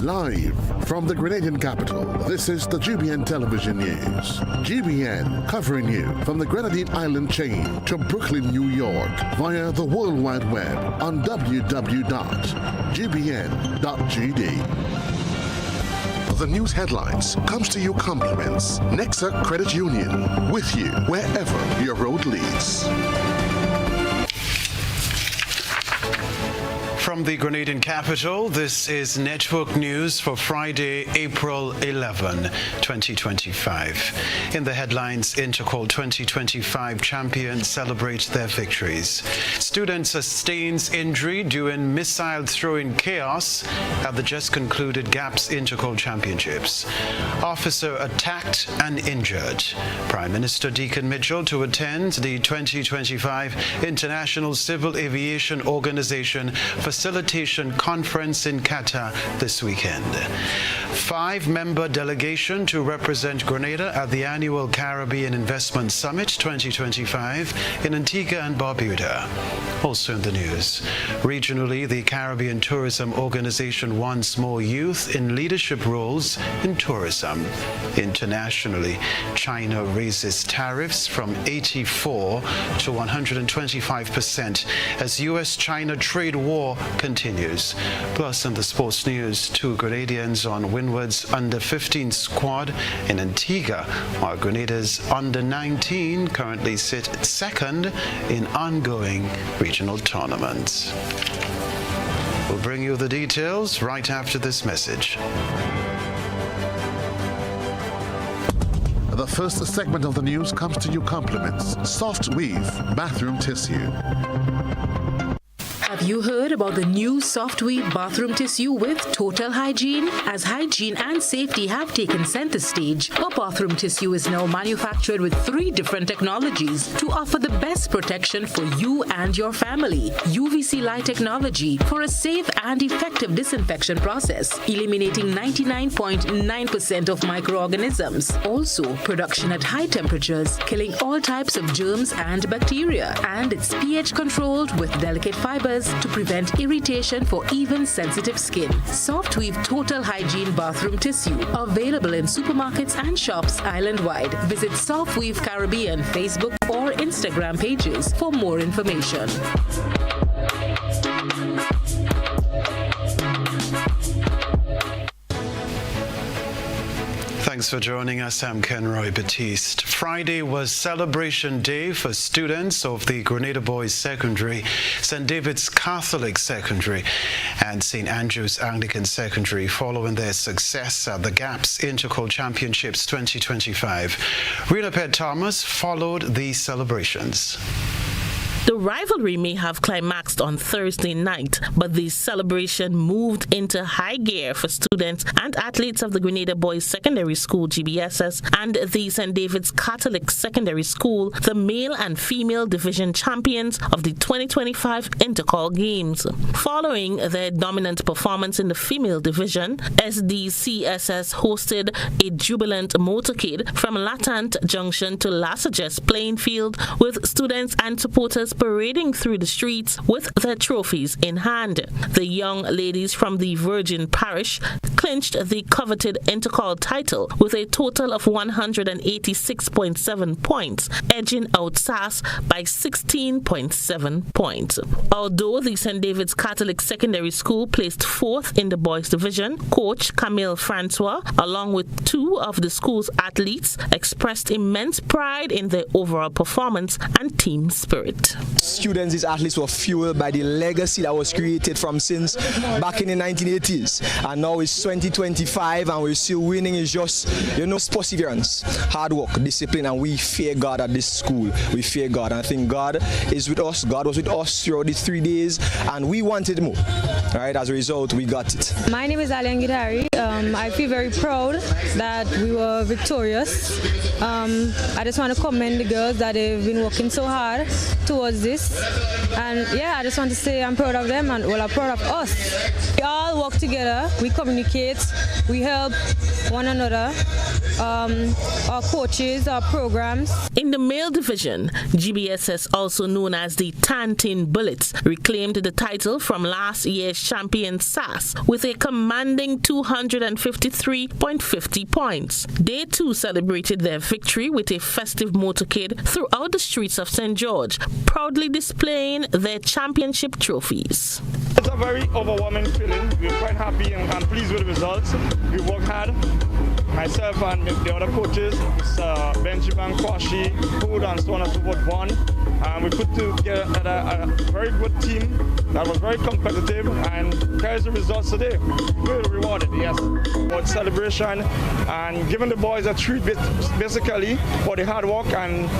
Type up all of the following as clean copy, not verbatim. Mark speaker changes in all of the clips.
Speaker 1: Live from the Grenadian capital, this is the GBN television news. GBN covering you from the Grenadine Island chain to Brooklyn, New York via the World Wide Web on www.gbn.gd. The news headlines comes to you compliments Nexa Credit Union, with you wherever your road leads.
Speaker 2: From the Grenadian capital, this is Network News for Friday, April 11, 2025. In the headlines, Intercol 2025 champions celebrate their victories. Student sustains injury during missile throwing chaos at the just concluded GAPS Intercol Championships. Officer attacked and injured. Prime Minister Deacon Mitchell to attend the 2025 International Civil Aviation Organization Facilitation Conference in Qatar this weekend. 5-member delegation to represent Grenada at the annual Caribbean Investment Summit 2025 in Antigua and Barbuda. Also in the news, regionally, the Caribbean Tourism Organization wants more youth in leadership roles in tourism. Internationally, China raises tariffs from 84 to 125% as U.S.-China trade war continues. Plus, in the sports news, 2 Grenadians on Windward's under-15 squad in Antigua, while Grenada's under-19 currently sit second in ongoing regional tournaments. We'll bring you the details right after this message.
Speaker 1: The first segment of the news comes to you compliments Soft Weave Bathroom Tissue.
Speaker 3: Have you heard about the new Soft Weave bathroom tissue with total hygiene? As hygiene and safety have taken center stage, our bathroom tissue is now manufactured with 3 different technologies to offer the best protection for you and your family. UVC light technology for a safe and effective disinfection process, eliminating 99.9% of microorganisms. Also, production at high temperatures, killing all types of germs and bacteria. And it's pH controlled with delicate fibers to prevent irritation for even sensitive skin. Soft Weave Total Hygiene Bathroom Tissue, available in supermarkets and shops island-wide. Visit Soft Weave Caribbean Facebook or Instagram pages for more information.
Speaker 2: Thanks for joining us. I'm Kenroy Baptiste. Friday was celebration day for students of the Grenada Boys Secondary, St. David's Catholic Secondary, and St. Andrew's Anglican Secondary following their success at the GAPS Intercol Championships 2025. Rena Pet Thomas followed these celebrations.
Speaker 4: The rivalry may have climaxed on Thursday night, but the celebration moved into high gear for students and athletes of the Grenada Boys Secondary School GBSS and the St. David's Catholic Secondary School, the male and female division champions of the 2025 Intercol Games. Following their dominant performance in the female division, SDCSS hosted a jubilant motorcade from Latant Junction to Lassages playing field with students and supporters parading through the streets with their trophies in hand. The young ladies from the Virgin Parish clinched the coveted Intercol title with a total of 186.7 points, edging out SAS by 16.7 points. Although the St. David's Catholic Secondary School placed 4th in the boys division, coach Camille Francois, along with 2 of the school's athletes, expressed immense pride in their overall performance and team spirit.
Speaker 5: Students, these athletes were fueled by the legacy that was created from since back in the 1980s, and now it's 2025 and we're still winning. Is just, perseverance, hard work, discipline, and we fear God at this school. We fear God, and I think God is with us. God was with us throughout these 3 days, and we wanted more. All right, as a result, we got it.
Speaker 6: My name is Alian Gitari. I feel very proud that we were victorious. I just want to commend the girls that they've been working so hard towards this, and yeah, I just want to say I'm proud of them and I'm proud of us. We all work together, we communicate, we help one another, our coaches, our programs.
Speaker 4: In the male division, GBSS, also known as the Tantin Bullets, reclaimed the title from last year's champion SAS with a commanding 253.50 points. They too celebrated their victory with a festive motorcade throughout the streets of St. George, proudly displaying their championship trophies.
Speaker 7: It's a very overwhelming feeling. We're quite happy and pleased with the results. We worked hard. Myself and the other coaches, Benjamin, Kwashi, Hood, and so on and so forth, won. We put together a very good team that was very competitive, and here's the results today. Really rewarded, yes. About celebration and giving the boys a treat basically for the hard work and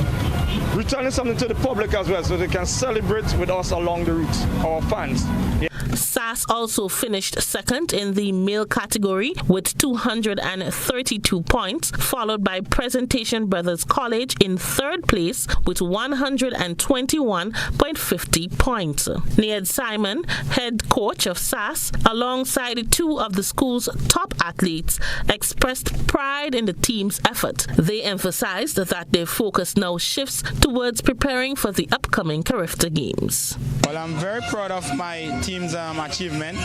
Speaker 7: returning something to the public as well so they can celebrate with us along the route, our fans. Yeah.
Speaker 4: SAS also finished second in the male category with 232 points, followed by Presentation Brothers College in third place with 121.50 points. Ned Simon, head coach of SAS, alongside two of the school's top athletes, expressed pride in the team's effort. They emphasized that their focus now shifts towards preparing for the upcoming Carifta Games.
Speaker 8: Well, I'm very proud of my team's achievement.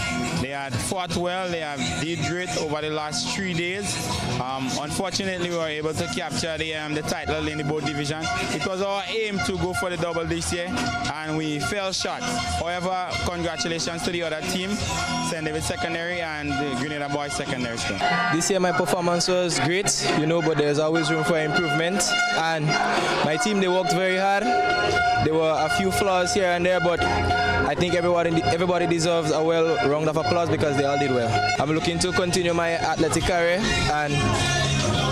Speaker 8: They had fought well, they have did great over the last 3 days. Unfortunately, we were able to capture the title in the both division. It was our aim to go for the double this year, and we fell short. However, congratulations to the other team, St. David Secondary and the Grenada Boys Secondary School.
Speaker 5: This year my performance was great, but there's always room for improvement. And my team, they worked very hard. There were a few flaws here and there, but I think everybody deserves a well round of applause because they all did well. I'm looking to continue my athletic career and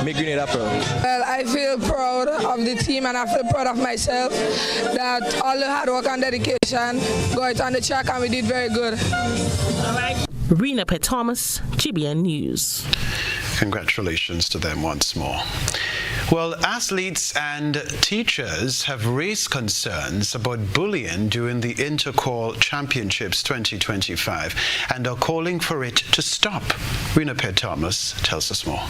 Speaker 5: make Grenada proud.
Speaker 9: Well, I feel proud of the team and I feel proud of myself that all the hard work and dedication got on the track and we did very good.
Speaker 4: Rena P. Thomas, GBN News.
Speaker 2: Congratulations to them once more. Well, athletes and teachers have raised concerns about bullying during the Intercall Championships 2025 and are calling for it to stop. Rena P. Thomas tells us more.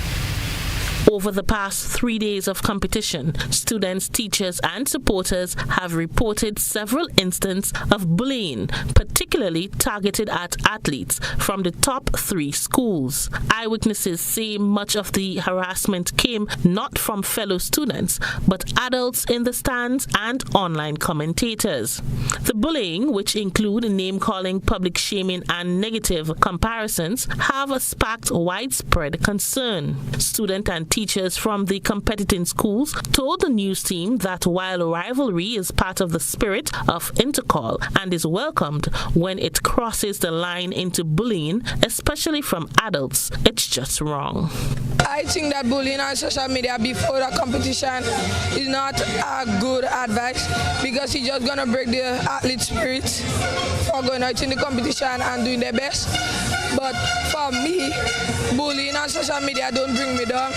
Speaker 4: Over the past 3 days of competition, students, teachers and supporters have reported several instances of bullying, particularly targeted at athletes from the top 3 schools. Eyewitnesses say much of the harassment came not from fellow students, but adults in the stands and online commentators. The bullying, which include name-calling, public shaming and negative comparisons, have sparked widespread concern. Student and teachers from the competing schools told the news team that while rivalry is part of the spirit of Intercall and is welcomed, when it crosses the line into bullying, especially from adults, it's just wrong.
Speaker 9: I think that bullying on social media before the competition is not a good advice because it's just going to break the athlete spirit for going out in the competition and doing their best. But for me, bullying on social media don't bring me down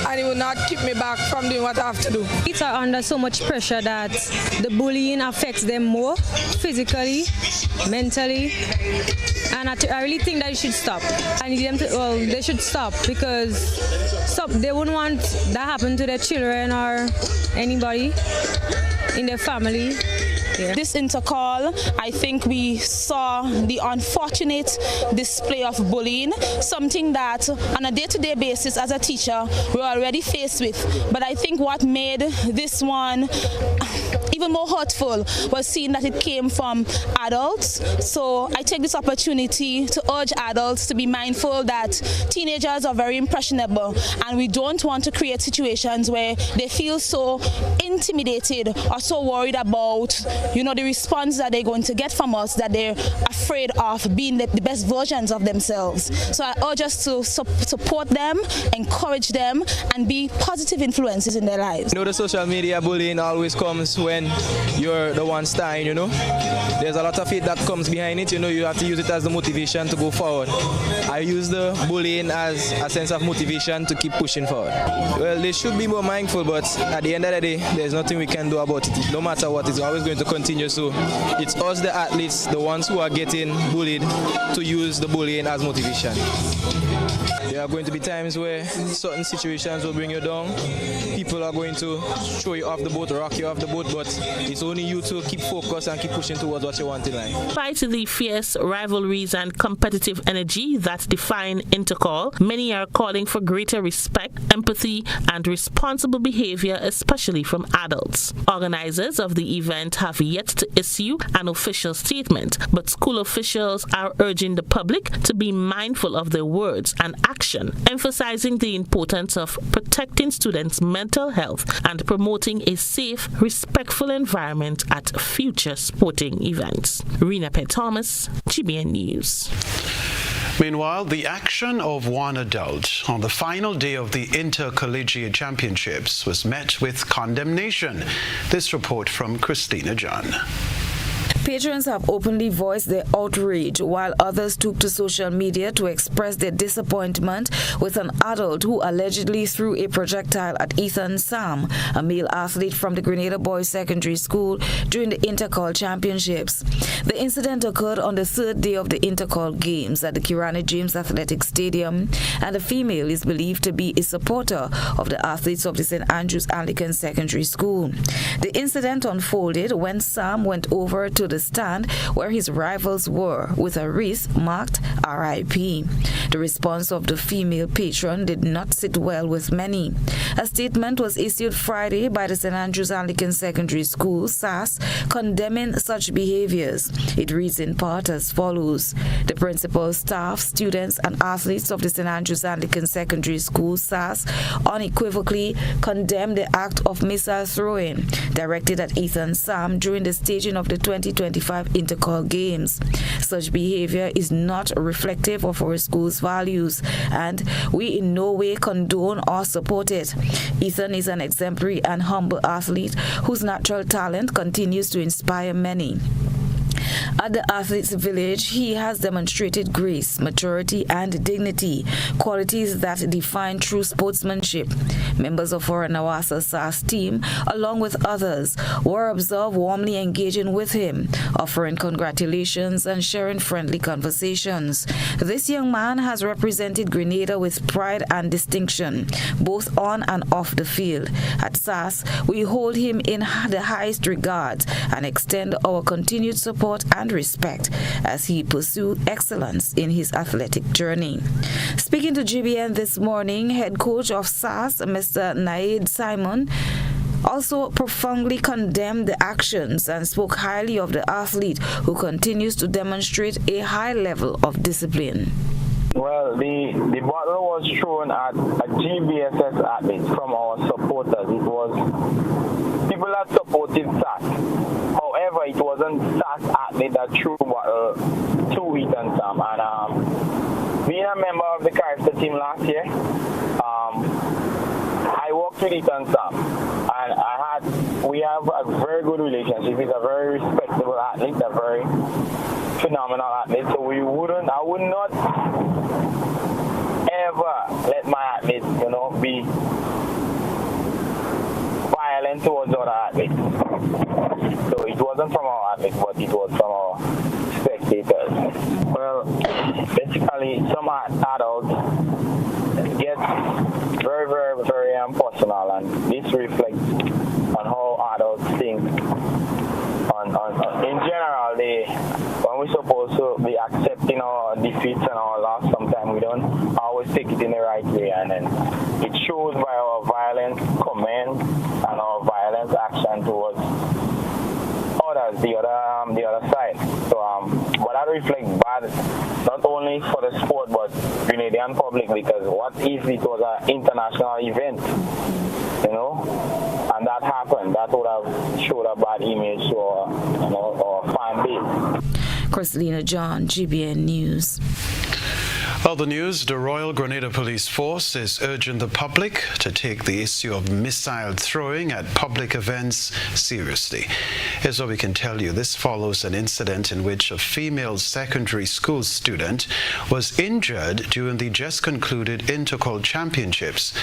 Speaker 9: and it will not keep me back from doing what I have to do.
Speaker 6: Kids are under so much pressure that the bullying affects them more physically, mentally, and I really think that it should stop. I need them to, they should stop because they wouldn't want that happen to their children or anybody in their family. Yeah.
Speaker 10: This Intercall, I think we saw the unfortunate display of bullying, something that on a day-to-day basis as a teacher we're already faced with. But I think what made this one even more hurtful was seeing that it came from adults. So I take this opportunity to urge adults to be mindful that teenagers are very impressionable and we don't want to create situations where they feel so intimidated or so worried about the response that they're going to get from us, that they're afraid of being the best versions of themselves. So I urge us to support them, encourage them, and be positive influences in their lives.
Speaker 5: The social media bullying always comes when you're the one starring, There's a lot of hate that comes behind it, you have to use it as the motivation to go forward. I use the bullying as a sense of motivation to keep pushing forward. Well, they should be more mindful, but at the end of the day, there's nothing we can do about it. No matter what, it's always going to continue. So it's us, the athletes, the ones who are getting bullied, to use the bullying as motivation. There are going to be times where certain situations will bring you down. People are going to throw you off the boat, rock you off the boat, but it's only you to keep focused and keep pushing towards what you want in life.
Speaker 4: Despite the fierce rivalries and competitive energy that define Intercall, many are calling for greater respect, empathy, and responsible behavior, especially from adults. Organizers of the event have yet to issue an official statement, but school officials are urging the public to be mindful of their words and action, emphasizing the importance of protecting students' mental health and promoting a safe, respectful environment at future sporting events. Rena Thomas, GBN News.
Speaker 2: Meanwhile, the action of one adult on the final day of the Intercollegiate Championships was met with condemnation. This report from Christina John.
Speaker 11: Patrons have openly voiced their outrage, while others took to social media to express their disappointment with an adult who allegedly threw a projectile at Ethan Sam, a male athlete from the Grenada Boys Secondary School, during the Intercall Championships. The incident occurred on the third day of the Intercall Games at the Kirani James Athletic Stadium, and the female is believed to be a supporter of the athletes of the St. Andrews Anglican Secondary School. The incident unfolded when Sam went over to the stand where his rivals were with a wreath marked RIP. The response of the female patron did not sit well with many. A statement was issued Friday by the St. Andrews Anglican Secondary School, SAS, condemning such behaviors. It reads in part as follows. The principal, staff, students, and athletes of the St. Andrews Anglican Secondary School, SAS, unequivocally condemn the act of missile throwing directed at Ethan Sam during the staging of the 2025 Intercall Games. Such behavior is not reflective of our school's values, and we in no way condone or support it. Ethan is an exemplary and humble athlete whose natural talent continues to inspire many. At the Athletes Village, he has demonstrated grace, maturity, and dignity, qualities that define true sportsmanship. Members of our Nawasa SAS team, along with others, were observed warmly engaging with him, offering congratulations and sharing friendly conversations. This young man has represented Grenada with pride and distinction, both on and off the field. At SAS, we hold him in the highest regard and extend our continued support and respect as he pursued excellence in his athletic journey. Speaking to GBN this morning, head coach of SAS, Mr. Naid Simon, also profoundly condemned the actions and spoke highly of the athlete who continues to demonstrate a high level of discipline.
Speaker 12: Well, the bottle was thrown at a GBSS athlete from our supporters. It was people that supported SAS. However, it wasn't SAS athlete that threw bottle to Ethan Sam. And being a member of the character team last year, I worked with Ethan Sam, and we have a very good relationship. He's a very respectable athlete, a very phenomenal athlete. So I would not ever let my athletes, be violent towards other athletes. So it wasn't from our athletes, but it was from our spectators. Well, basically, some adults get very, very, very personal, and this reflects on how adults think. In general, when we're supposed to be accepting our defeats and our loss, sometimes we don't always take it in the right way, and then it shows by our violent comments and our violent action towards others, the other side. So, but that reflects bad, not only for the sport, but Grenadian public, because it was an international event, and that happened. That would have showed a bad image to our fan base.
Speaker 11: Christina John, GBN News.
Speaker 2: Other news, the Royal Grenada Police Force is urging the public to take the issue of missile throwing at public events seriously. Here's what we can tell you. This follows an incident in which a female secondary school student was injured during the just concluded Intercall Championships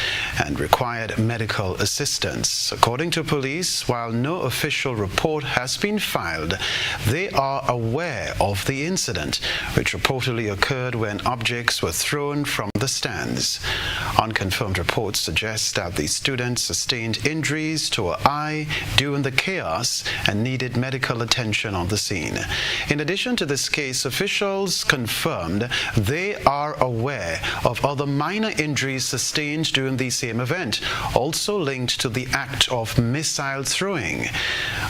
Speaker 2: and required medical assistance. According to police, while no official report has been filed, they are aware of the incident, which reportedly occurred when objects objects were thrown from the stands. Unconfirmed reports suggest that the students sustained injuries to her eye during the chaos and needed medical attention on the scene. In addition to this case, officials confirmed they are aware of other minor injuries sustained during the same event, also linked to the act of missile throwing.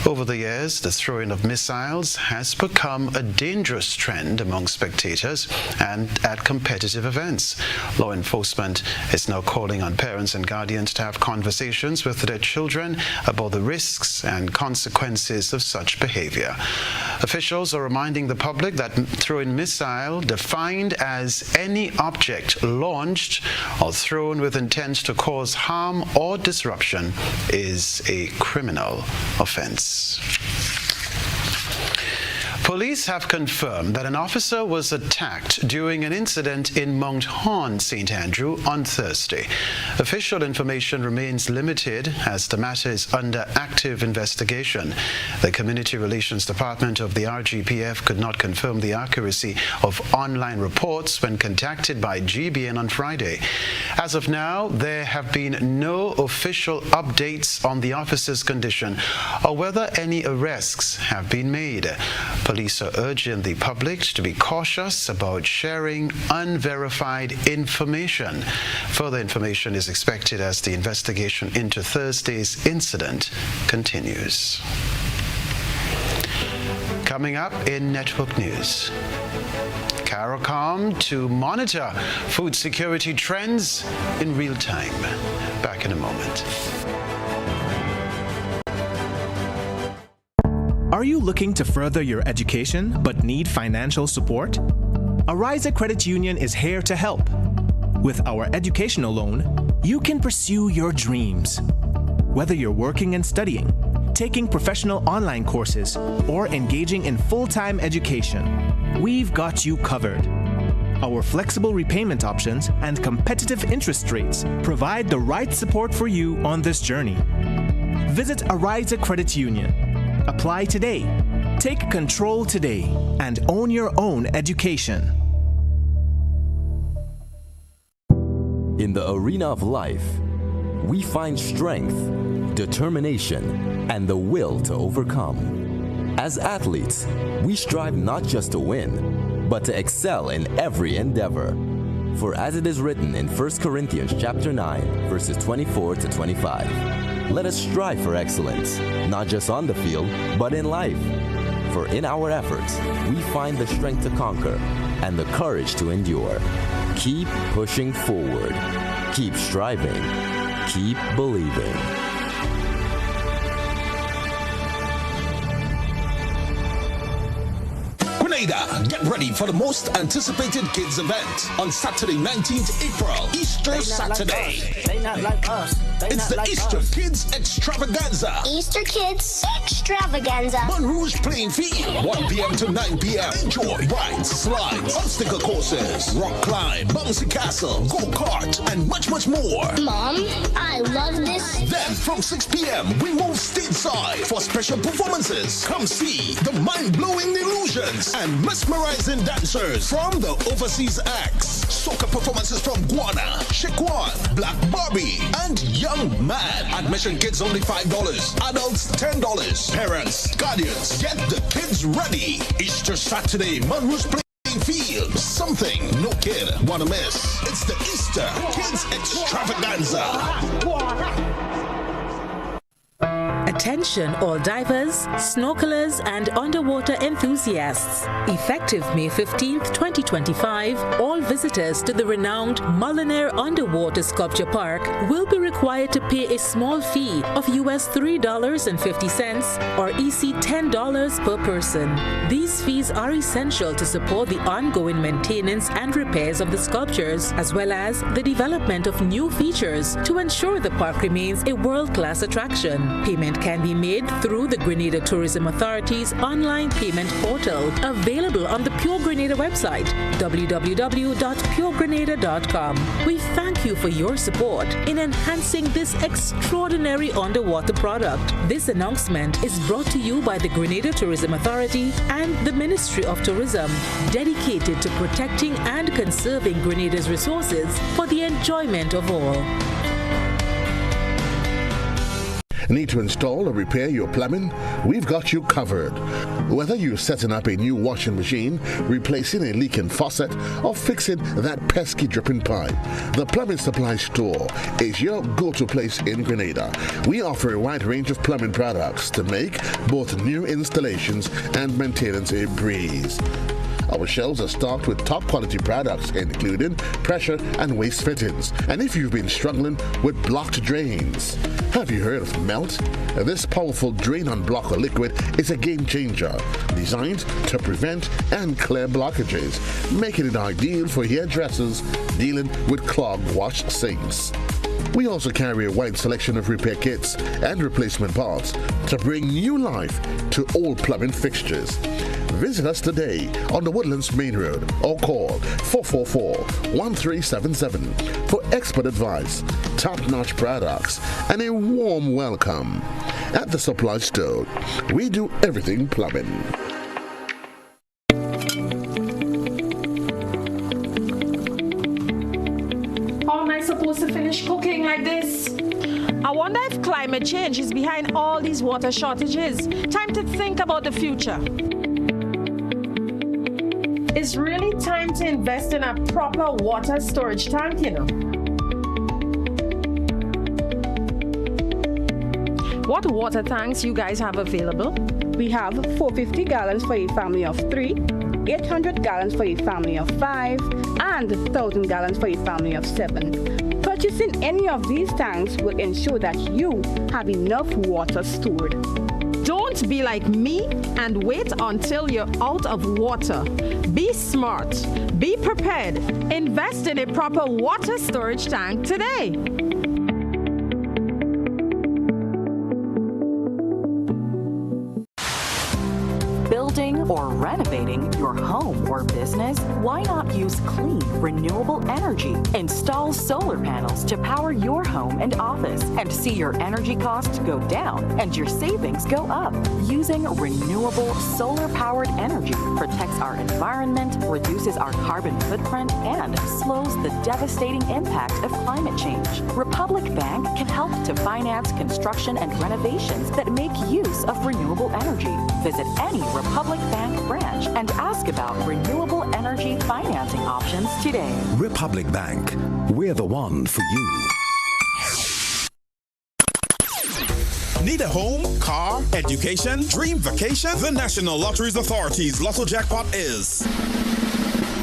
Speaker 2: Over the years, the throwing of missiles has become a dangerous trend among spectators and at competitive events. Law enforcement is now calling on parents and guardians to have conversations with their children about the risks and consequences of such behavior. Officials are reminding the public that throwing missile, defined as any object launched or thrown with intent to cause harm or disruption, is a criminal offense. Police have confirmed that an officer was attacked during an incident in Mount Horn, St. Andrew on Thursday. Official information remains limited as the matter is under active investigation. The Community Relations Department of the RGPF could not confirm the accuracy of online reports when contacted by GBN on Friday. As of now, there have been no official updates on the officer's condition or whether any arrests have been made. Police are urging the public to be cautious about sharing unverified information. Further information is expected as the investigation into Thursday's incident continues. Coming up in Network News, CARICOM to monitor food security trends in real time. Back in a moment.
Speaker 13: Are you looking to further your education but need financial support? Arise Credit Union is here to help. With our educational loan, you can pursue your dreams. Whether you're working and studying, taking professional online courses, or engaging in full-time education, we've got you covered. Our flexible repayment options and competitive interest rates provide the right support for you on this journey. Visit Arise Credit Union. Apply today, take control today, and own your own education.
Speaker 14: In the arena of life, we find strength, determination, and the will to overcome. As athletes, we strive not just to win, but to excel in every endeavor. For as it is written in 1 Corinthians chapter 9, verses 24 to 25, let us strive for excellence, not just on the field, but in life. For in our efforts, we find the strength to conquer and the courage to endure. Keep pushing forward. Keep striving. Keep believing.
Speaker 15: Get ready for the most anticipated kids event on Saturday, 19th April, Easter Saturday.
Speaker 16: They not like us.
Speaker 15: It's the Easter Kids Extravaganza.
Speaker 16: Easter Kids Extravaganza.
Speaker 15: Baton Rouge Plain Field, 1 p.m. to 9 p.m. Enjoy rides, slides, obstacle courses, rock climb, bouncy castle, go-kart, and much, much more.
Speaker 16: Mom, I love this.
Speaker 15: Then from 6 p.m. we move stateside for special performances. Come see the mind-blowing illusions and mesmerizing dancers from the overseas acts. Soca performances from Guana, Shekwan, Black Barbie, and Young Man. Admission kids only $5, adults $10. Parents, guardians, get the kids ready. Easter Saturday, Monroe's Playing Field. Something no kid wanna miss. It's the Easter Kids Extravaganza.
Speaker 3: Attention all divers, snorkelers and underwater enthusiasts. Effective May 15th, 2025, all visitors to the renowned Mullinaire Underwater Sculpture Park will be required to pay a small fee of US $3.50 or EC $10 per person. These fees are essential to support the ongoing maintenance and repairs of the sculptures, as well as the development of new features to ensure the park remains a world-class attraction. Payment can be made through the Grenada Tourism Authority's online payment portal, available on the Pure Grenada website, www.puregrenada.com. We thank you for your support in enhancing this extraordinary underwater product. This announcement is brought to you by the Grenada Tourism Authority and the Ministry of Tourism, dedicated to protecting and conserving Grenada's resources for the enjoyment of all.
Speaker 1: Need to install or repair your plumbing? We've got you covered. Whether you're setting up a new washing machine, replacing a leaking faucet, or fixing that pesky dripping pipe, the Plumbing Supply Store is your go-to place in Grenada. We offer a wide range of plumbing products to make both new installations and maintenance a breeze. Our shelves are stocked with top quality products, including pressure and waste fittings. And if you've been struggling with blocked drains, have you heard of Melt? This powerful drain-on-blocker liquid is a game changer, designed to prevent and clear blockages, making it ideal for hairdressers dealing with clogged wash sinks. We also carry a wide selection of repair kits and replacement parts to bring new life to all plumbing fixtures. Visit us today on the Woodlands Main Road or call 444-1377 for expert advice, top-notch products, and a warm welcome. At the Supply Store, we do everything plumbing.
Speaker 17: How am I supposed to finish cooking like this? I wonder if climate change is behind all these water shortages. Time to think about the future. It's really time to invest in a proper water storage tank, you know. What water tanks you guys have available?
Speaker 18: We have 450 gallons for a family of 3, 800 gallons for a family of 5, and 1,000 gallons for a family of 7. Purchasing any of these tanks will ensure that you have enough water stored.
Speaker 17: Don't be like me and wait until you're out of water. Be smart. Be prepared. Invest in a proper water storage tank today.
Speaker 19: Building or renovating your home or business? Why not use clean, renewable energy? Install solar panels to power your home and office and see your energy costs go down and your savings go up. Using renewable solar-powered energy protects our environment, reduces our carbon footprint, and slows the devastating impact of climate change. Republic Bank can help to finance construction and renovations that make use of renewable energy. Visit any Republic Bank branch and ask about renewable energy financing options today.
Speaker 20: Republic Bank, we're the one for you.
Speaker 21: Need a home, car, education, dream vacation? The National Lotteries Authority's Lotto Jackpot is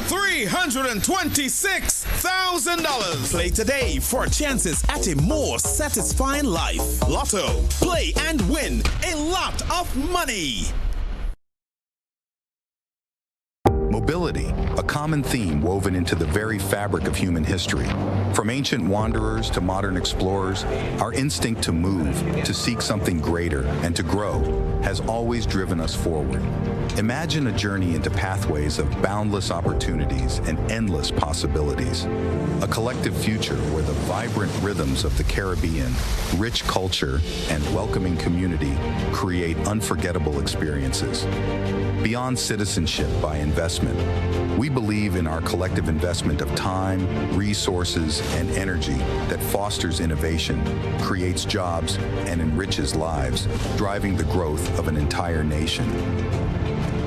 Speaker 21: $326,000. Play today for chances at a more satisfying life. Lotto, play and win a lot of money.
Speaker 22: Mobility, a common theme woven into the very fabric of human history. From ancient wanderers to modern explorers, our instinct to move, to seek something greater, and to grow has always driven us forward. Imagine a journey into pathways of boundless opportunities and endless possibilities. A collective future where the vibrant rhythms of the Caribbean, rich culture, and welcoming community create unforgettable experiences. Beyond citizenship by investment, we believe in our collective investment of time, resources, and energy that fosters innovation, creates jobs, and enriches lives, driving the growth of an entire nation.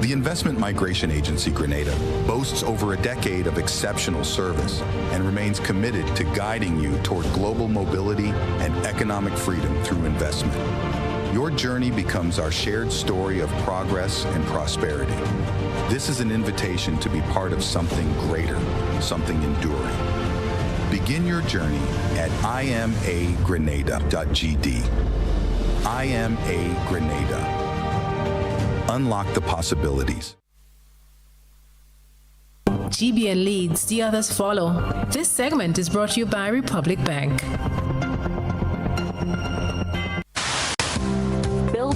Speaker 22: The Investment Migration Agency Grenada boasts over a decade of exceptional service and remains committed to guiding you toward global mobility and economic freedom through investment. Your journey becomes our shared story of progress and prosperity. This is an invitation to be part of something greater, something enduring. Begin your journey at imagrenada.gd. IMA Grenada. Unlock the possibilities.
Speaker 23: GBN leads, the others follow. This segment is brought to you by Republic Bank.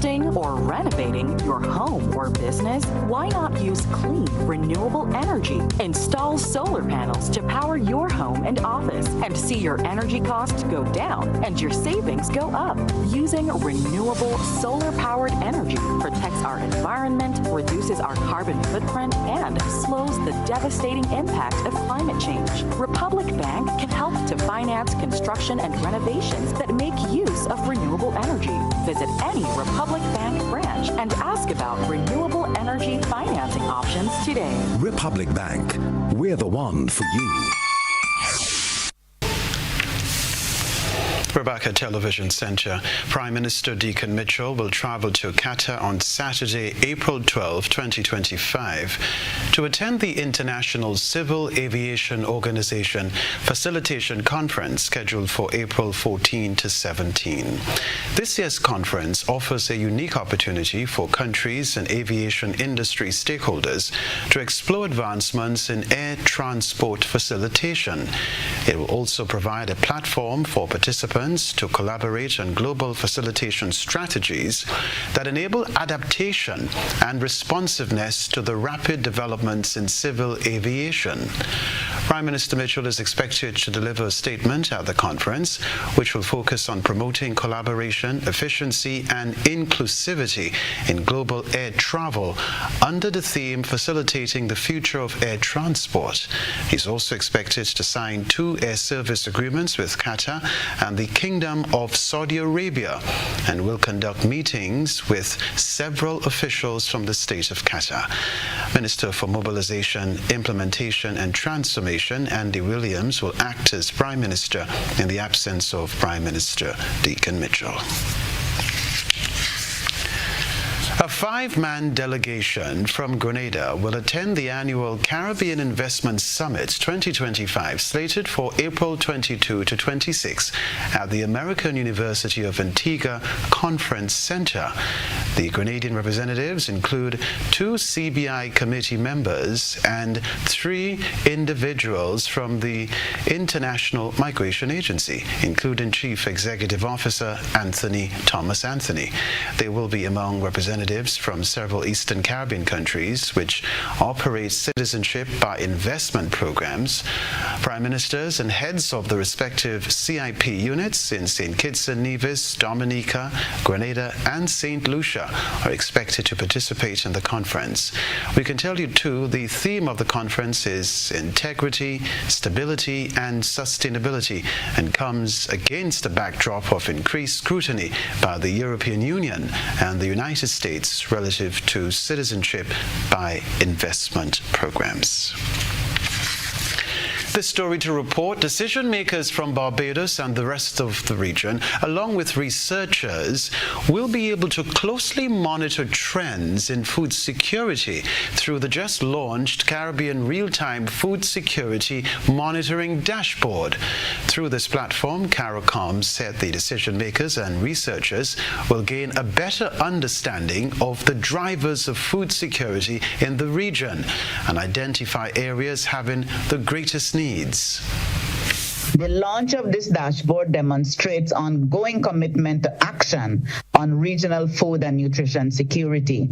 Speaker 19: building or renovating your home or business? Why not use clean, renewable energy? Install solar panels to power your home and office and see your energy costs go down and your savings go up. Using renewable solar-powered energy protects our environment, reduces our carbon footprint, and slows the devastating impact of climate change. Republic Bank can help to finance construction and renovations that make use of renewable energy. Visit any Republic Bank branch and ask about renewable energy financing options today.
Speaker 20: Republic Bank, we're the one for you.
Speaker 2: We're back at Television Centre. Prime Minister Deacon Mitchell will travel to Qatar on Saturday, April 12, 2025, to attend the International Civil Aviation Organization Facilitation Conference scheduled for April 14 to 17. This year's conference offers a unique opportunity for countries and aviation industry stakeholders to explore advancements in air transport facilitation. It will also provide a platform for participants to collaborate on global facilitation strategies that enable adaptation and responsiveness to the rapid developments in civil aviation. Prime Minister Mitchell is expected to deliver a statement at the conference, which will focus on promoting collaboration, efficiency, and inclusivity in global air travel under the theme Facilitating the Future of Air Transport. He's also expected to sign 2 air service agreements with Qatar and the Kingdom of Saudi Arabia, and will conduct meetings with several officials from the state of Qatar. Minister for Mobilization, Implementation and Transformation, Andy Williams, will act as Prime Minister in the absence of Prime Minister Deacon Mitchell. A 5-man delegation from Grenada will attend the annual Caribbean Investment Summit 2025, slated for April 22 to 26 at the American University of Antigua Conference Center. The Grenadian representatives include 2 CBI committee members and 3 individuals from the International Migration Agency, including Chief Executive Officer Anthony Thomas Anthony. They will be among representatives from several Eastern Caribbean countries which operate citizenship by investment programs. Prime ministers and heads of the respective CIP units in St. Kitts and Nevis, Dominica, Grenada, and St. Lucia are expected to participate in the conference. We can tell you too, the theme of the conference is integrity, stability, and sustainability, and comes against a backdrop of increased scrutiny by the European Union and the United States relative to citizenship by investment programs. This story to report, decision makers from Barbados and the rest of the region, along with researchers, will be able to closely monitor trends in food security through the just launched Caribbean Real-Time Food Security Monitoring Dashboard. Through this platform, CARICOM said the decision makers and researchers will gain a better understanding of the drivers of food security in the region and identify areas having the greatest needs.
Speaker 7: The launch of this dashboard demonstrates ongoing commitment to action on regional food and nutrition security.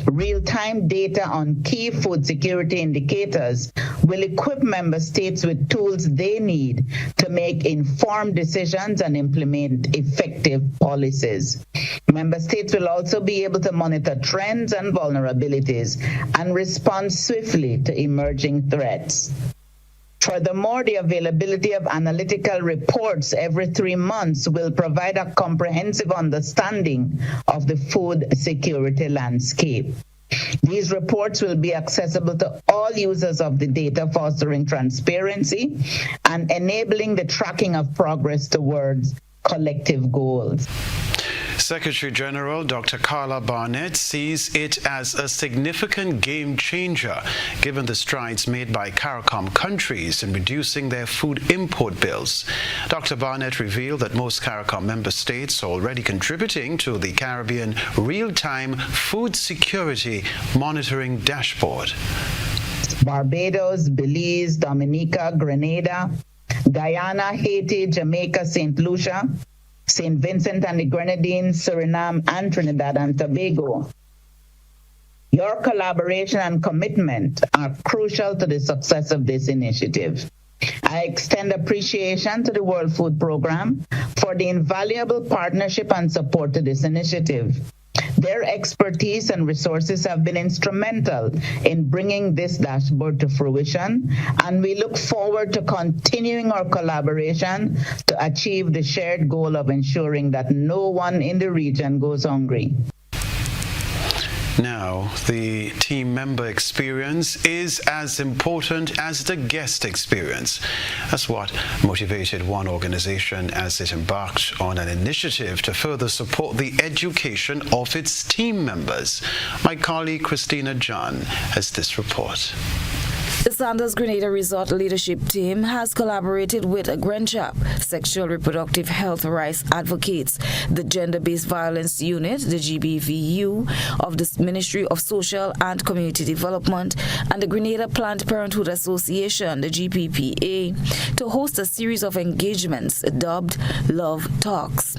Speaker 7: Real-time data on key food security indicators will equip member states with tools they need to make informed decisions and implement effective policies. Member states will also be able to monitor trends and vulnerabilities and respond swiftly to emerging threats. Furthermore, the availability of analytical reports every 3 months will provide a comprehensive understanding of the food security landscape. These reports will be accessible to all users of the data, fostering transparency and enabling the tracking of progress towards collective goals.
Speaker 2: Secretary General Dr. Carla Barnett sees it as a significant game changer, given the strides made by CARICOM countries in reducing their food import bills. Dr. Barnett revealed that most CARICOM member states are already contributing to the Caribbean Real-Time Food Security Monitoring Dashboard.
Speaker 7: Barbados, Belize, Dominica, Grenada, Guyana, Haiti, Jamaica, St. Lucia, St. Vincent and the Grenadines, Suriname, and Trinidad and Tobago. Your collaboration and commitment are crucial to the success of this initiative. I extend appreciation to the World Food Program for the invaluable partnership and support to this initiative. Their expertise and resources have been instrumental in bringing this dashboard to fruition, and we look forward to continuing our collaboration to achieve the shared goal of ensuring that no one in the region goes hungry.
Speaker 2: Now, the team member experience is as important as the guest experience. That's what motivated one organization as it embarked on an initiative to further support the education of its team members. My colleague Christina John has this report.
Speaker 11: The Sanders Grenada Resort Leadership Team has collaborated with GRENCHAP, Sexual Reproductive Health Rights Advocates, the Gender-Based Violence Unit, the GBVU, of the Ministry of Social and Community Development, and the Grenada Planned Parenthood Association, the GPPA, to host a series of engagements dubbed Love Talks.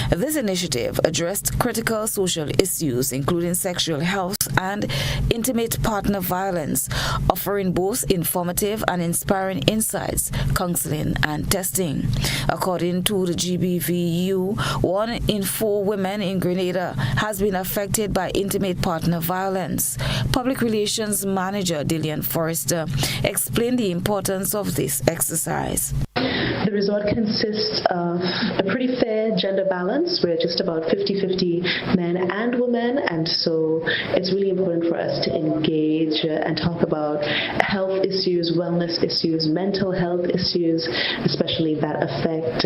Speaker 11: This initiative addressed critical social issues, including sexual health and intimate partner violence, offering both informative and inspiring insights, counseling, and testing. According to the GBVU, 1 in 4 women in Grenada has been affected by intimate partner violence. Public Relations Manager Dillian Forrester explained the importance of this exercise.
Speaker 6: The resort consists of a pretty fair gender balance. We're just about 50-50 men and women, and so it's really important for us to engage and talk about health issues, wellness issues, mental health issues, especially that affect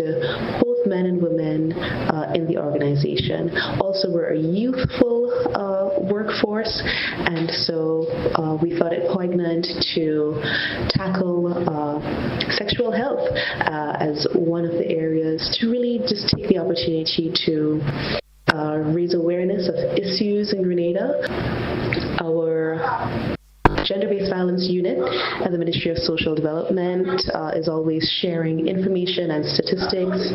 Speaker 6: both men and women in the organization. Also, we're a youthful workforce, and so we thought it poignant to tackle sexual health as one of the areas to really just take the opportunity to raise awareness of issues in Grenada. Our Gender-Based Violence Unit at the Ministry of Social Development is always sharing information and statistics,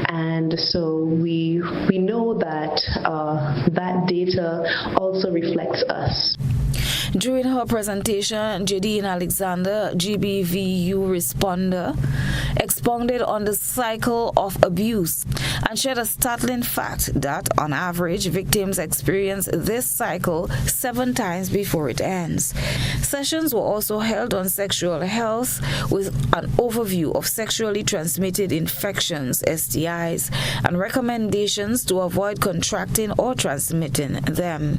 Speaker 6: and so we know that that data also reflects us.
Speaker 11: During her presentation, Jadine Alexander, GBVU responder, expounded on the cycle of abuse and shared a startling fact that, on average, victims experience this cycle 7 times before it ends. Sessions were also held on sexual health with an overview of sexually transmitted infections, STIs, and recommendations to avoid contracting or transmitting them.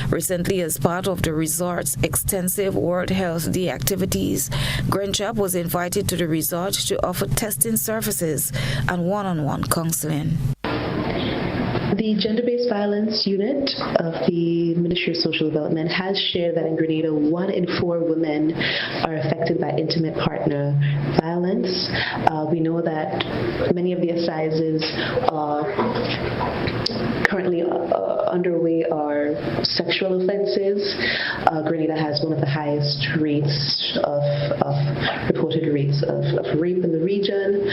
Speaker 11: Recently, as part of the resort's extensive World Health Day activities, GRENCHAP was invited to the resort to offer testing services and one-on-one counseling.
Speaker 6: The Gender-Based Violence Unit of the Ministry of Social Development has shared that in Grenada, 1 in 4 women are affected by intimate partner violence. We know that many of the assizes currently underway are sexual offenses. Grenada has one of the highest rates of reported rates of rape in the region.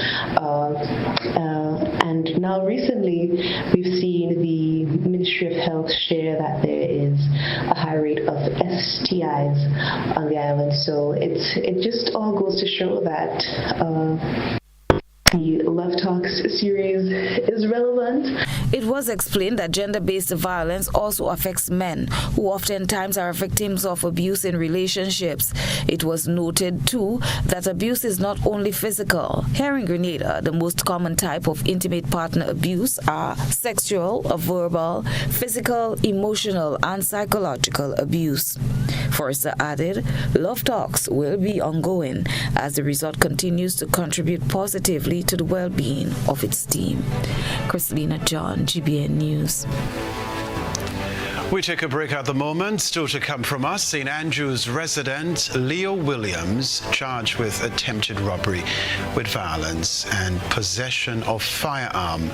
Speaker 6: And now recently, we've seen the Ministry of Health share that there is a high rate of STIs on the island. So it just all goes to show that the Love Talks series is relevant.
Speaker 11: It was explained that gender-based violence also affects men, who oftentimes are victims of abuse in relationships. It was noted, too, that abuse is not only physical. Here in Grenada, the most common type of intimate partner abuse are sexual, verbal, physical, emotional, and psychological abuse. Forrester added, Love Talks will be ongoing as the resort continues to contribute positively to the well-being of its team. Christina John, GBN News.
Speaker 2: We take a break at the moment. Still to come from us, St. Andrews resident Leo Williams, charged with attempted robbery with violence and possession of firearm.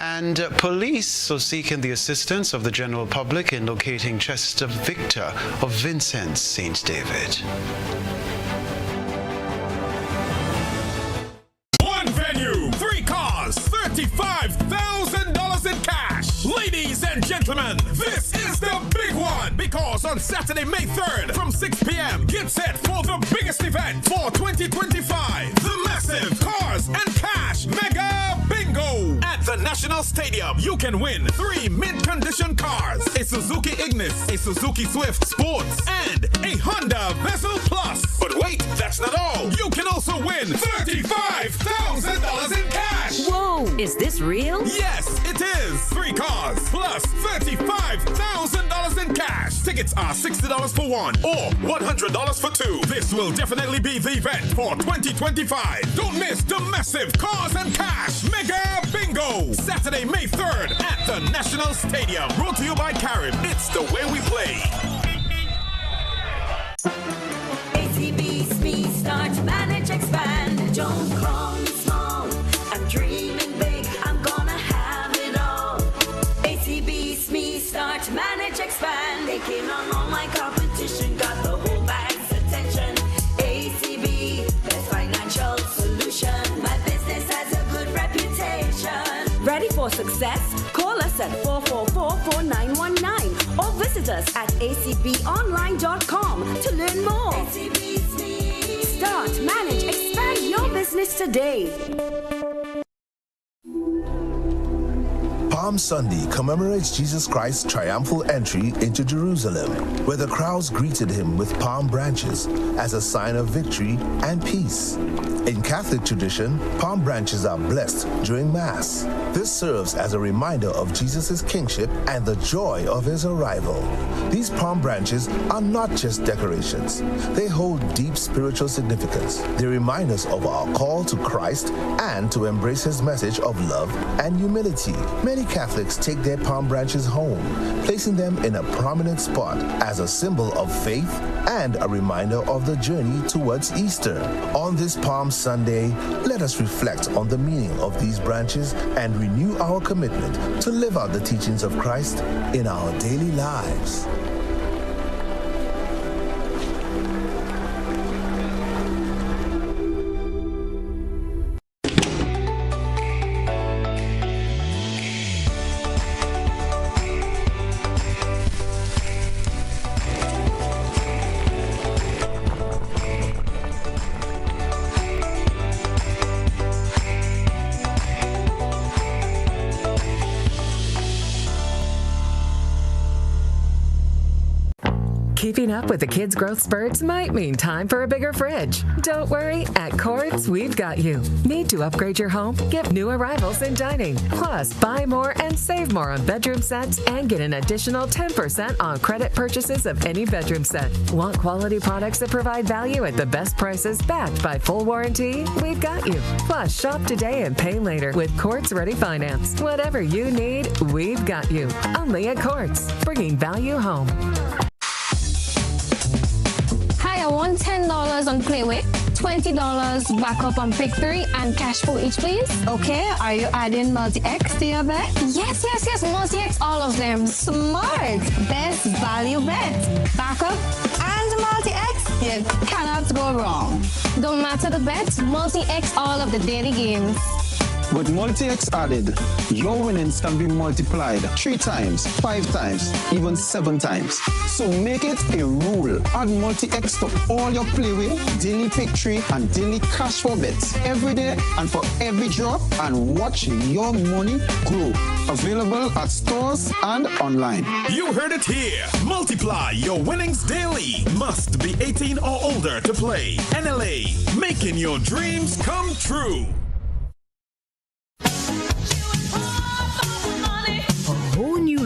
Speaker 2: And police are seeking the assistance of the general public in locating Chester Victor of Vincent St. David.
Speaker 21: One venue, 3 cars, $35,000. This is the big one because on Saturday, May 3rd from 6 p.m., get set for the biggest event for 2025. The massive Cars and Cash Mega Bingo. At the National Stadium, you can win 3 mint-condition cars, a Suzuki Ignis, a Suzuki Swift Sports, and a Honda Vezel Plus. But wait, that's not all. You can also win $35,000 in cash.
Speaker 8: Whoa, is this real?
Speaker 21: Yes, it is. 3 cars plus $35,000 in cash. Tickets are $60 for one or $100 for two. This will definitely be the event for 2025. Don't miss the massive Cars and Cash Mega Bingo. Saturday, May 3rd at the National Stadium. Brought to you by Carib. It's the way we play.
Speaker 9: ACB, speed, start, manage, expand. Don't call me small. I'm dreaming big. I'm gonna have it all. ACB, speed, start, manage, expand. They came on all my competition, got the whole bag's attention. ACB, best financial solution. My business has a good reputation.
Speaker 8: Ready for success? Call us at 444-4919 or visit us at acbonline.com to learn more.
Speaker 9: ACB, speed.
Speaker 8: Start, manage, expand your business today.
Speaker 10: Palm Sunday commemorates Jesus Christ's triumphal entry into Jerusalem, where the crowds greeted him with palm branches as a sign of victory and peace. In Catholic tradition, palm branches are blessed during Mass. This serves as a reminder of Jesus' kingship and the joy of his arrival. These palm branches are not just decorations. They hold deep spiritual significance. They remind us of our call to Christ and to embrace his message of love and humility. Many Catholics take their palm branches home, placing them in a prominent spot as a symbol of faith and a reminder of the journey towards Easter. On this Palm Sunday, let us reflect on the meaning of these branches and renew our commitment to live out the teachings of Christ in our daily lives.
Speaker 24: Keeping up with the kids' growth spurts might mean time for a bigger fridge. Don't worry, at Quartz, we've got you. Need to upgrade your home? Get new arrivals in dining. Plus, buy more and save more on bedroom sets and get an additional 10% on credit purchases of any bedroom set. Want quality products that provide value at the best prices backed by full warranty? We've got you. Plus, shop today and pay later with Quartz Ready Finance. Whatever you need, we've got you. Only at Quartz, bringing value home.
Speaker 25: I want $10 on Playway, $20 backup on Pick 3, and cash for each, please. Okay, are you adding multi-X to your bet? Yes, multi-X, all of them. Smart. Best value bet. Backup and multi-X, you cannot go wrong. Don't matter the bet, multi-X all of the daily games.
Speaker 26: With multi-X added, your winnings can be multiplied 3 times, 5 times, even 7 times. So make it a rule. Add multi-X to all your Playway, daily Pick 3, and daily cash for bets every day and for every drop, and watch your money grow. Available at stores and online.
Speaker 21: You heard it here. Multiply your winnings daily. Must be 18 or older to play. NLA, making your dreams come true.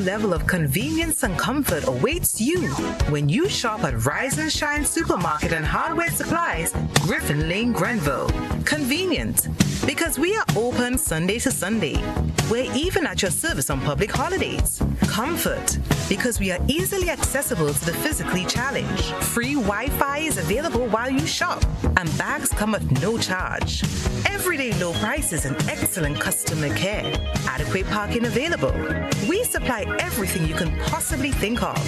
Speaker 27: Level of convenience and comfort awaits you when you shop at Rise and Shine Supermarket and Hardware Supplies, Griffin Lane, Grenville. Convenient, because we are open Sunday to Sunday. We're even at your service on public holidays. Comfort, because we are easily accessible to the physically challenged. Free Wi-Fi is available while you shop, and bags come at no charge. Everyday low prices and excellent customer care. Adequate parking available. We supply everything you can possibly think of.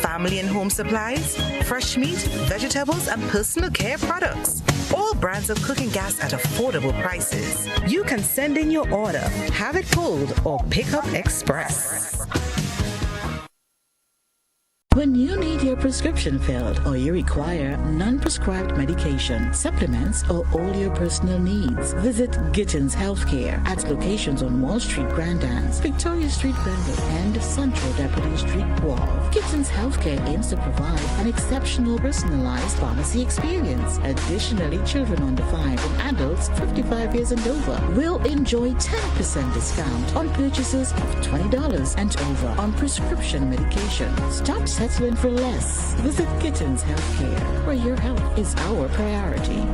Speaker 27: Family and home supplies, fresh meat, vegetables, and personal care products. All brands of cooking gas at affordable prices. You can send in your order, have it pulled, or pick up express.
Speaker 4: When you need your prescription filled or you require non-prescribed medication, supplements, or all your personal needs, visit Gittins Healthcare at locations on Wall Street, Grand Anse, Victoria Street, Grenville, and Central Deputy Street, Wharf. Gittins Healthcare aims to provide an exceptional personalized pharmacy experience. Additionally, children under 5 and adults 55 years and over will enjoy 10% discount on purchases of $20 and over on prescription medication. Stop settling for less. Visit Gittins Healthcare, where your health is our priority.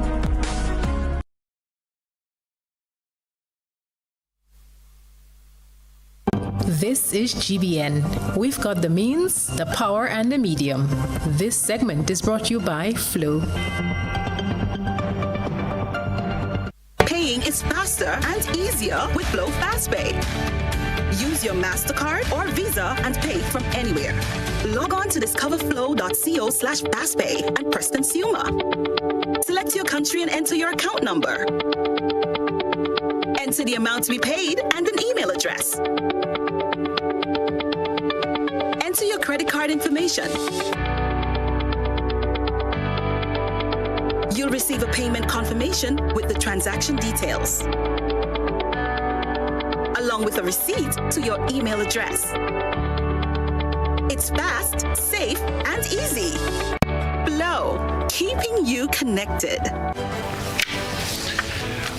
Speaker 23: This is GBN. We've got the means, the power, and the medium. This segment is brought to you by Flow.
Speaker 5: Paying is faster and easier with Flow FastPay. Use your MasterCard or Visa and pay from anywhere. Log on to discoverflow.co/fastpay and press consumer. Select your country and enter your account number. Enter the amount to be paid and an email address. Enter your credit card information. You'll receive a payment confirmation with the transaction details, along with a receipt to your email address. It's fast, safe, and easy. Flow, keeping you connected.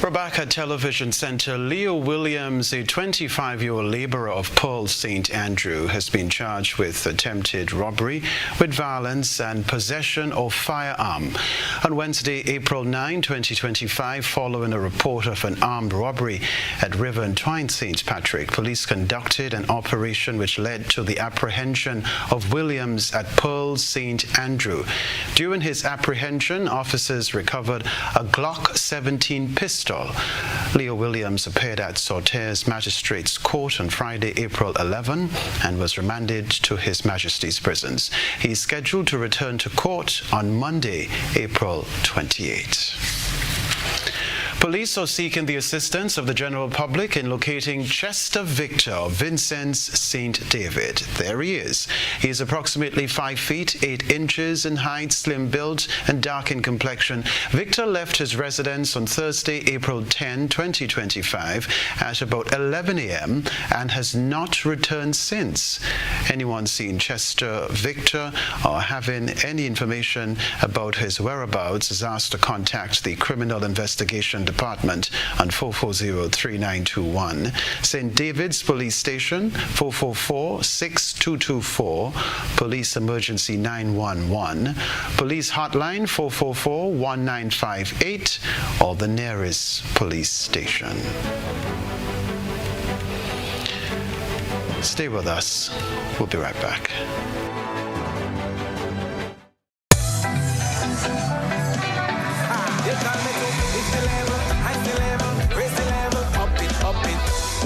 Speaker 2: We're back at Television Center. Leo Williams, a 25-year-old laborer of Pearl St. Andrew, has been charged with attempted robbery with violence and possession of firearm. On Wednesday, April 9, 2025, following a report of an armed robbery at River and Twine St. Patrick, police conducted an operation which led to the apprehension of Williams at Pearl St. Andrew. During his apprehension, officers recovered a Glock 17 pistol. Leo Williams appeared at Sorterre's Magistrates Court on Friday, April 11, and was remanded to His Majesty's prisons. He is scheduled to return to court on Monday, April 28. Police are seeking the assistance of the general public in locating Chester Victor of Vincennes St. David. There he is. He is approximately 5 feet 8 inches in height, slim build, and dark in complexion. Victor left his residence on Thursday, April 10, 2025 at about 11 a.m. and has not returned since. Anyone seeing Chester Victor or having any information about his whereabouts is asked to contact the Criminal Investigation Department on 440-3921, St. David's Police Station 444-6224, Police Emergency 911, Police Hotline 444-1958, or the nearest police station. Stay with us. We'll be right back.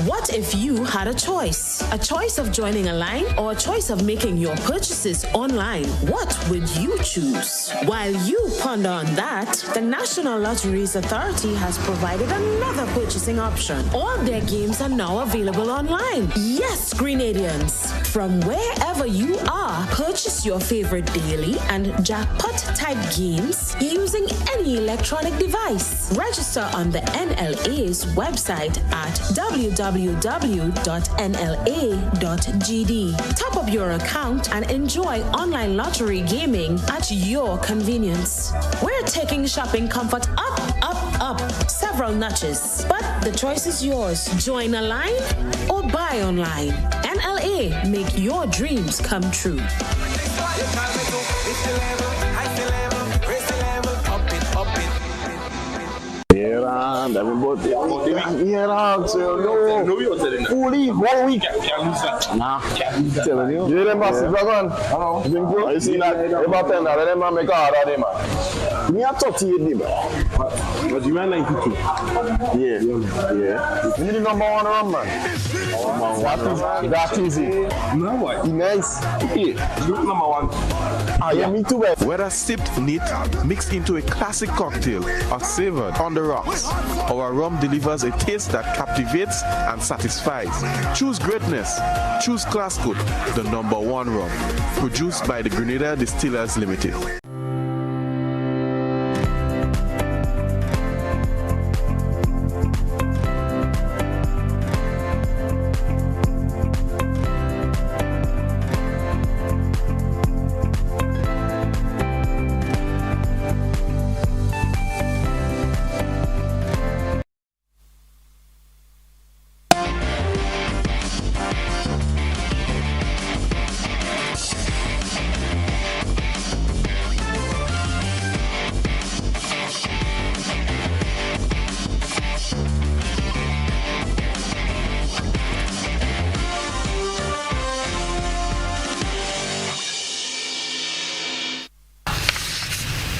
Speaker 3: What if you had a choice? A choice of joining a line or a choice of making your purchases online? What would you choose? While you ponder on that, the National Lotteries Authority has provided another purchasing option. All their games are now available online. Yes, Grenadians! From wherever you are, purchase your favorite daily and jackpot-type games using any electronic device. Register on the NLA's website at www.nla.gd. Top up your account and enjoy online lottery gaming at your convenience. We're taking shopping comfort up. Several notches. But the choice is yours. Join a line or buy online. NLA, make your dreams come true.
Speaker 12: And everybody, fully 1 week. Nah, telling you. You remember Dragon? I see that. About 10, let them make a hard man. Me a 38, But you 92. Yeah. We need the number one rum, man. That easy. No, what? Nice. Yeah. You number one. Yeah, me too.
Speaker 1: Whether sipped neat, mixed into a classic cocktail, or savored on the rocks, our rum delivers a taste that captivates and satisfies. Choose greatness. Choose Classcoat, the number one rum. Produced by the Grenada Distillers Limited.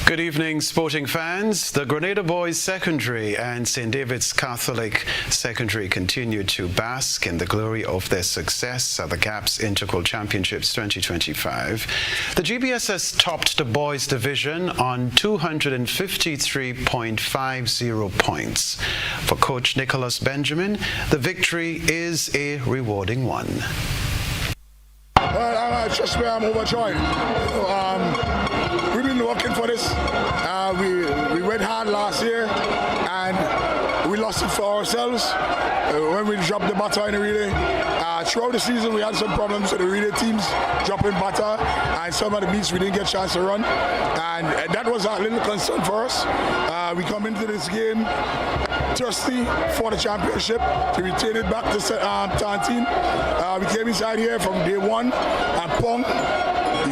Speaker 2: Good evening, sporting fans. The Grenada Boys Secondary and St. David's Catholic Secondary continue to bask in the glory of their success at the GAPS Integral Championships 2025. The GBS has topped the boys division on 253.50 points. For Coach Nicholas Benjamin, the victory is a rewarding one.
Speaker 13: Well, trust me, I'm overjoyed. We've been working for this. We went hard last year and we lost it for ourselves when we dropped the batter in the relay. Throughout the season, we had some problems with the relay teams dropping batter, and some of the meets we didn't get a chance to run, and that was a little concern for us. We come into this game thirsty for the championship to retain it back to 13. We came inside here from day one, and Pong.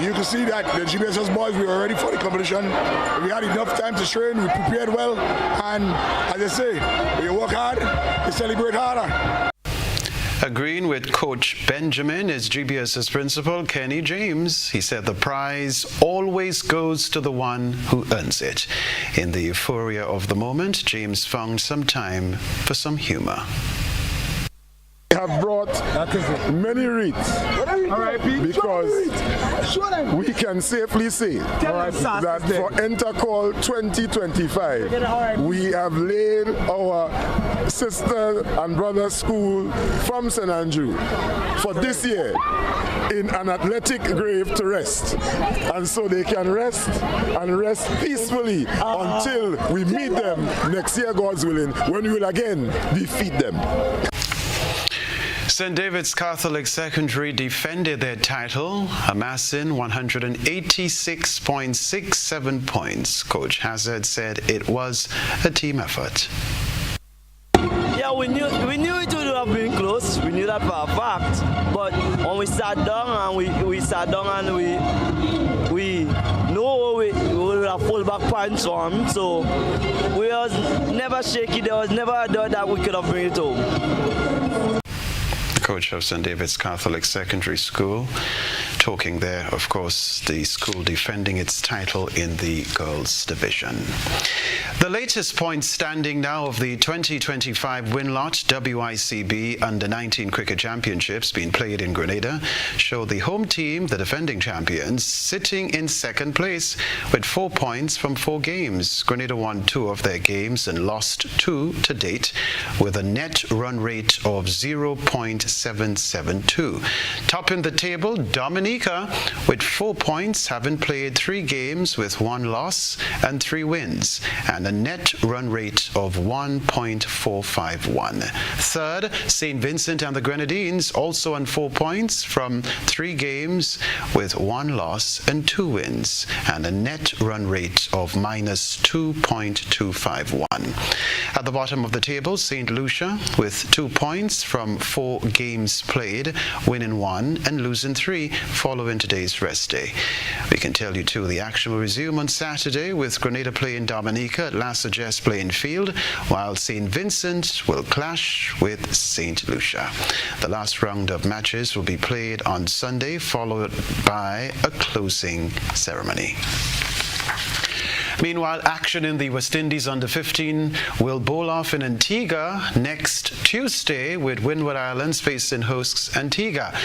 Speaker 13: You can see that the GBSS boys, we were ready for the competition. We had enough time to train, we prepared well, and as I say, we work hard, we celebrate harder.
Speaker 2: Agreeing with Coach Benjamin is GBS's principal, Kenny James. He said the prize always goes to the one who earns it. In the euphoria of the moment, James found some time for some humor.
Speaker 13: We have brought many wreaths because we can safely say that for Intercall 2025 we have laid our sister and brother school from St. Andrew for this year in an athletic grave to rest, and so they can rest and rest peacefully until we meet them next year, God's willing, when we will again defeat them.
Speaker 2: St. David's Catholic Secondary defended their title, amassing 186.67 points. Coach Hazard said it was a team effort.
Speaker 14: Yeah, we knew it would have been close. We knew that for a fact. But when we sat down and we sat down and we know we would have full back punch on. So we was never shaky. There was never a doubt that we could have bring it home.
Speaker 2: Coach of St. David's Catholic Secondary School, talking there, of course, the school defending its title in the girls' division. The latest point standing now of the 2025 Winlot WICB Under-19 Cricket Championships being played in Grenada show the home team, the defending champions, sitting in second place with 4 points from 4 games. Grenada won 2 of their games and lost 2 to date with a net run rate of 0.772. Topping the table, Dominica with 4 points, having played 3 games with 1 loss and 3 wins, and a net run rate of 1.451. Third, St. Vincent and the Grenadines also on 4 points from 3 games with 1 loss and 2 wins, and a net run rate of minus 2.251. At the bottom of the table, St. Lucia with 2 points from 4 games played, winning 1 and losing 3 following today's rest day. We can tell you too, the action will resume on Saturday with Grenada playing Dominica at La Sagesse playing field, while St. Vincent will clash with St. Lucia. The last round of matches will be played on Sunday, followed by a closing ceremony. Meanwhile, action in the West Indies under-15 will bowl off in Antigua next Tuesday, with Windward Islands facing hosts Antigua.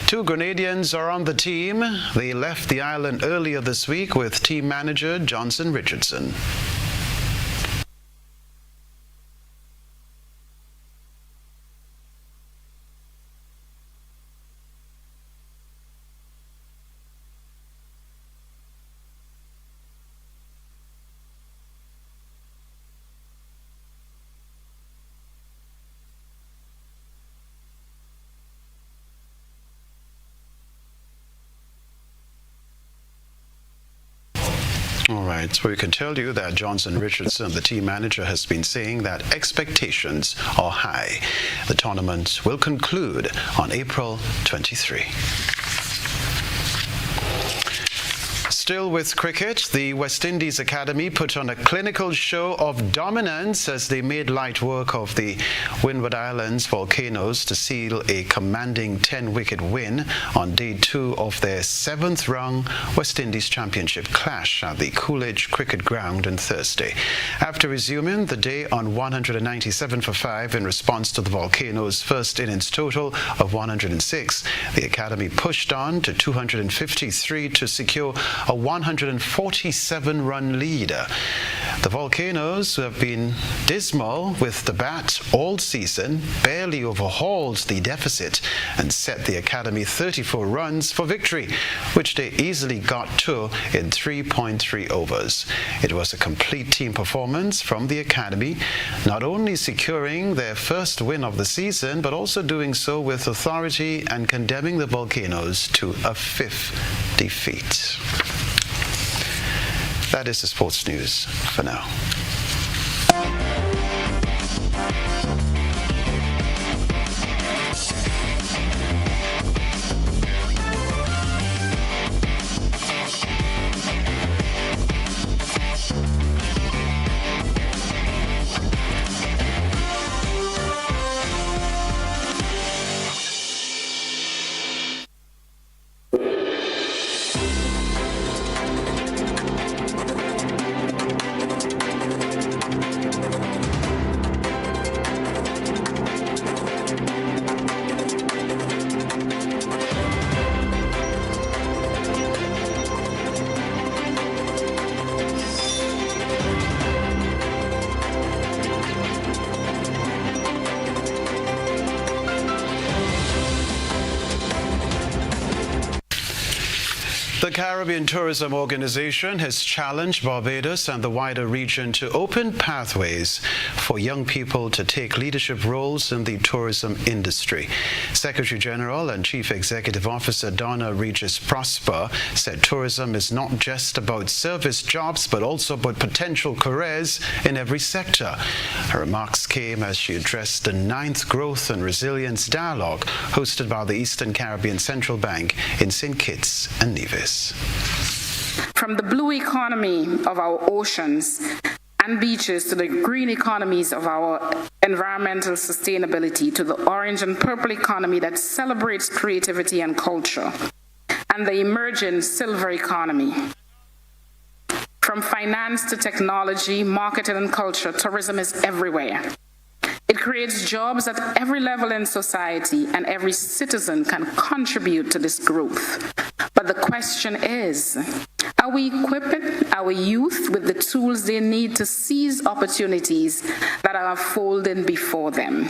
Speaker 2: 2 Grenadians are on the team. They left the island earlier this week with team manager Johnson Richardson. All right, so we can tell you that Johnson Richardson, the team manager, has been saying that expectations are high. The tournament will conclude on April 23. Still with cricket, the West Indies Academy put on a clinical show of dominance as they made light work of the Windward Islands Volcanoes to seal a commanding 10-wicket win on day 2 of their 7th-rung West Indies Championship clash at the Coolidge Cricket Ground on Thursday. After resuming the day on 197 for 5 in response to the Volcanoes' first innings total of 106, the Academy pushed on to 253 to secure a 147-run lead. The Volcanoes, who have been dismal with the bat all season, barely overhauled the deficit and set the Academy 34 runs for victory, which they easily got to in 3.3 overs. It was a complete team performance from the Academy, not only securing their first win of the season, but also doing so with authority and condemning the Volcanoes to a 5th defeat. That is the sports news for now. The Caribbean Tourism Organization has challenged Barbados and the wider region to open pathways for young people to take leadership roles in the tourism industry. Secretary General and Chief Executive Officer Donna Regis Prosper said tourism is not just about service jobs, but also about potential careers in every sector. Her remarks came as she addressed the 9th Growth and Resilience Dialogue hosted by the Eastern Caribbean Central Bank in St. Kitts and Nevis.
Speaker 15: From the blue economy of our oceans and beaches to the green economies of our environmental sustainability to the orange and purple economy that celebrates creativity and culture, and the emerging silver economy. From finance to technology, marketing and culture, tourism is everywhere. It creates jobs at every level in society, and every citizen can contribute to this growth. But the question is, are we equipping our youth with the tools they need to seize opportunities that are unfolding before them?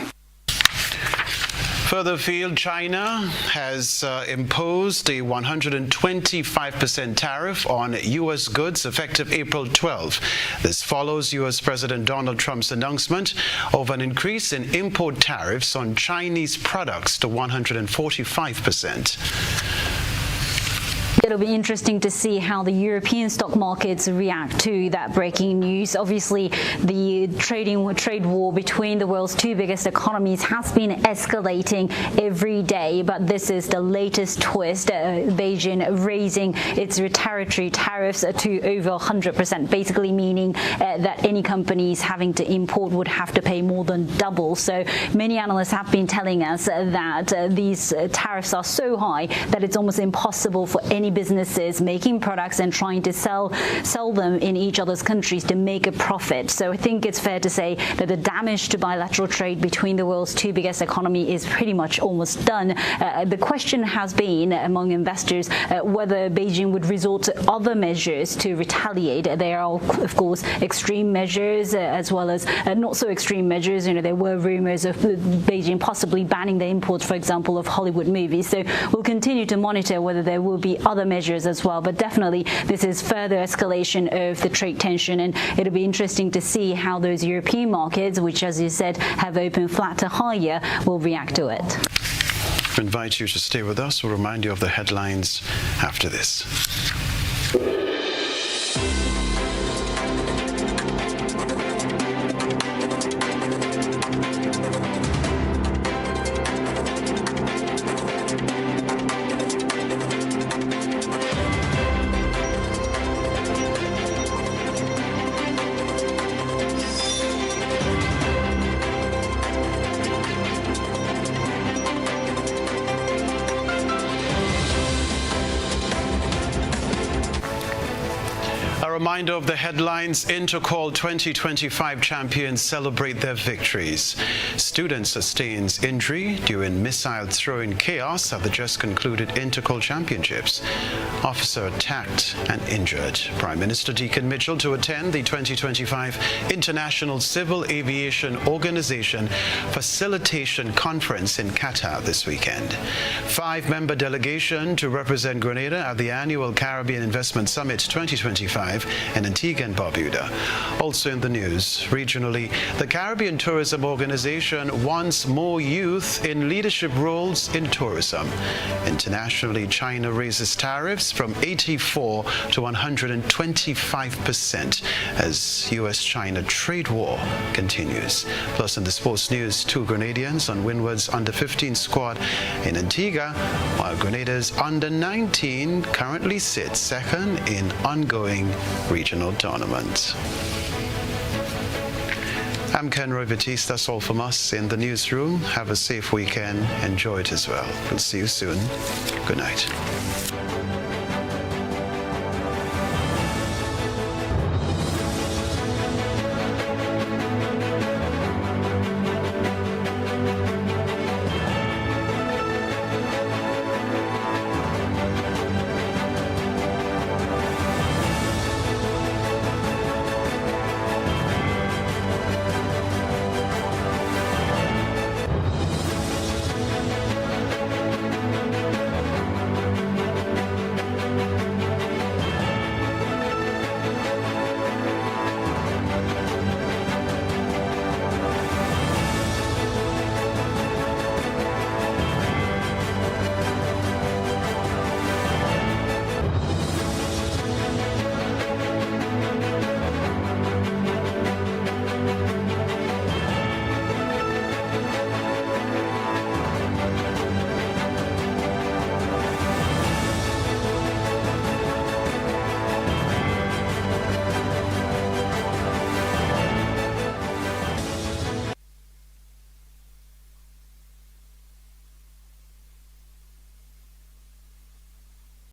Speaker 2: Further afield, China has imposed a 125% tariff on U.S. goods effective April 12. This follows U.S. President Donald Trump's announcement of an increase in import tariffs on Chinese products to 145%.
Speaker 16: It'll be interesting to see how the European stock markets react to that breaking news. Obviously, the trade war between the world's 2 biggest economies has been escalating every day, but this is the latest twist. Beijing raising its retaliatory tariffs to over 100%, basically meaning that any companies having to import would have to pay more than double. So many analysts have been telling us that these tariffs are so high that it's almost impossible for anybody businesses making products and trying to sell them in each other's countries to make a profit. So I think it's fair to say that the damage to bilateral trade between the world's two biggest economies is pretty much almost done. The question has been among investors whether Beijing would resort to other measures to retaliate. There are, of course, extreme measures as well as not so extreme measures. There were rumors of Beijing possibly banning the imports, for example, of Hollywood movies. So we'll continue to monitor whether there will be other measures as well. But definitely this is further escalation of the trade tension, and it'll be interesting to see how those European markets, which, as you said, have opened flat to higher, will react to it.
Speaker 2: I invite you to stay with us. We'll remind you of the headlines after this. Reminder of the headlines. Intercall 2025 champions celebrate their victories. Student sustains injury during missile throwing chaos at the just concluded Intercall championships. Officer attacked and injured. Prime Minister Deacon Mitchell to attend the 2025 International Civil Aviation Organization Facilitation Conference in Qatar this weekend. 5-member delegation to represent Grenada at the annual Caribbean Investment Summit 2025 in Antigua and Barbuda. Also in the news, regionally, the Caribbean Tourism Organization wants more youth in leadership roles in tourism. Internationally, China raises tariffs from 84 to 125% as U.S.-China trade war continues. Plus, in the sports news, 2 Grenadians on Windward's under-15 squad in Antigua, while Grenada's under-19 currently sits second in ongoing regional tournament. I'm Kenroy, Baptiste. That's all from us in the newsroom. Have a safe weekend. Enjoy it as well. We'll see you soon. Good night.